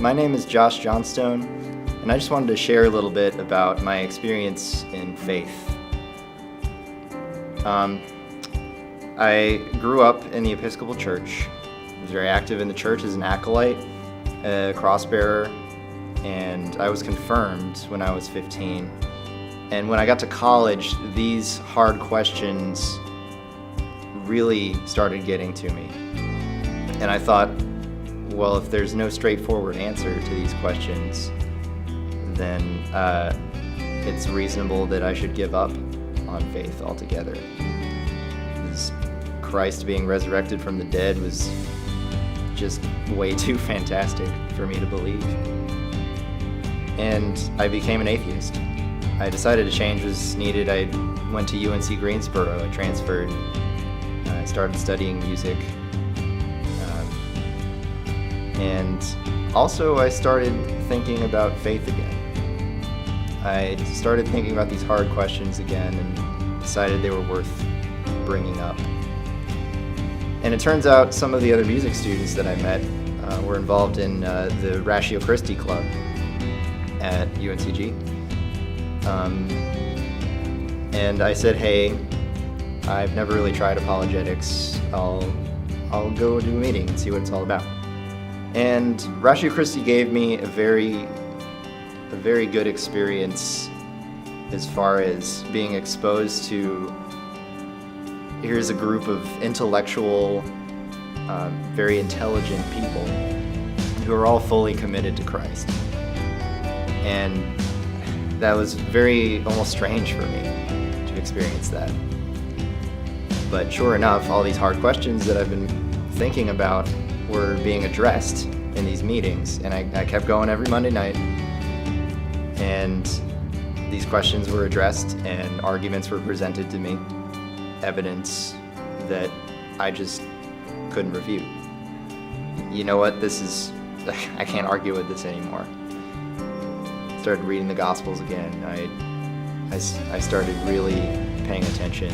My name is Johnstone, and I just wanted to share a little bit about my experience in faith. I grew up in the Episcopal Church. I was very active in the church as an acolyte, a cross-bearer, and I was confirmed when I was 15. And when I got to college, these hard questions really started getting to me. And I thought, well, if there's no straightforward answer to these questions, then it's reasonable that I should give up on faith altogether. Because Christ being resurrected from the dead was just way too fantastic for me to believe. And I became an atheist. I decided a change was needed. I went to UNC Greensboro. I transferred. I started studying music. And also I started thinking about faith again. I started thinking about these hard questions again and decided they were worth bringing up. And it turns out some of the other music students that I met were involved in the Ratio Christi club at UNCG. And I said, hey, I've never really tried apologetics. I'll go to a meeting and see what it's all about. And Ratio Christi gave me a very good experience as far as being exposed to, here's a group of intellectual, very intelligent people who are all fully committed to Christ. And that was very almost strange for me to experience that. But sure enough, all these hard questions that I've been thinking about were being addressed in these meetings, and I kept going every Monday night, and these questions were addressed and arguments were presented to me, evidence that I just couldn't refute. You know what, I can't argue with this anymore. Started reading the Gospels again. I started really paying attention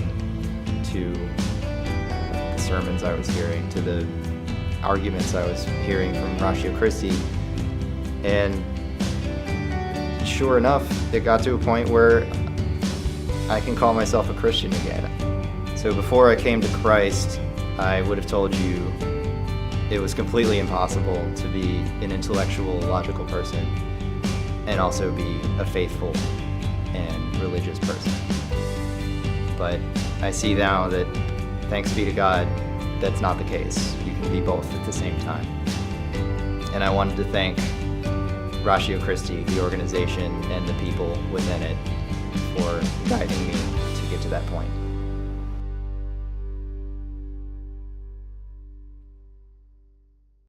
to the sermons I was hearing, to the arguments I was hearing from Ratio Christi, and sure enough, it got to a point where I can call myself a Christian again. So before I came to Christ, I would have told you it was completely impossible to be an intellectual, logical person and also be a faithful and religious person. But I see now that, thanks be to God, that's not the case. You can be both at the same time. And I wanted to thank Ratio Christi, the organization, and the people within it for guiding me to get to that point.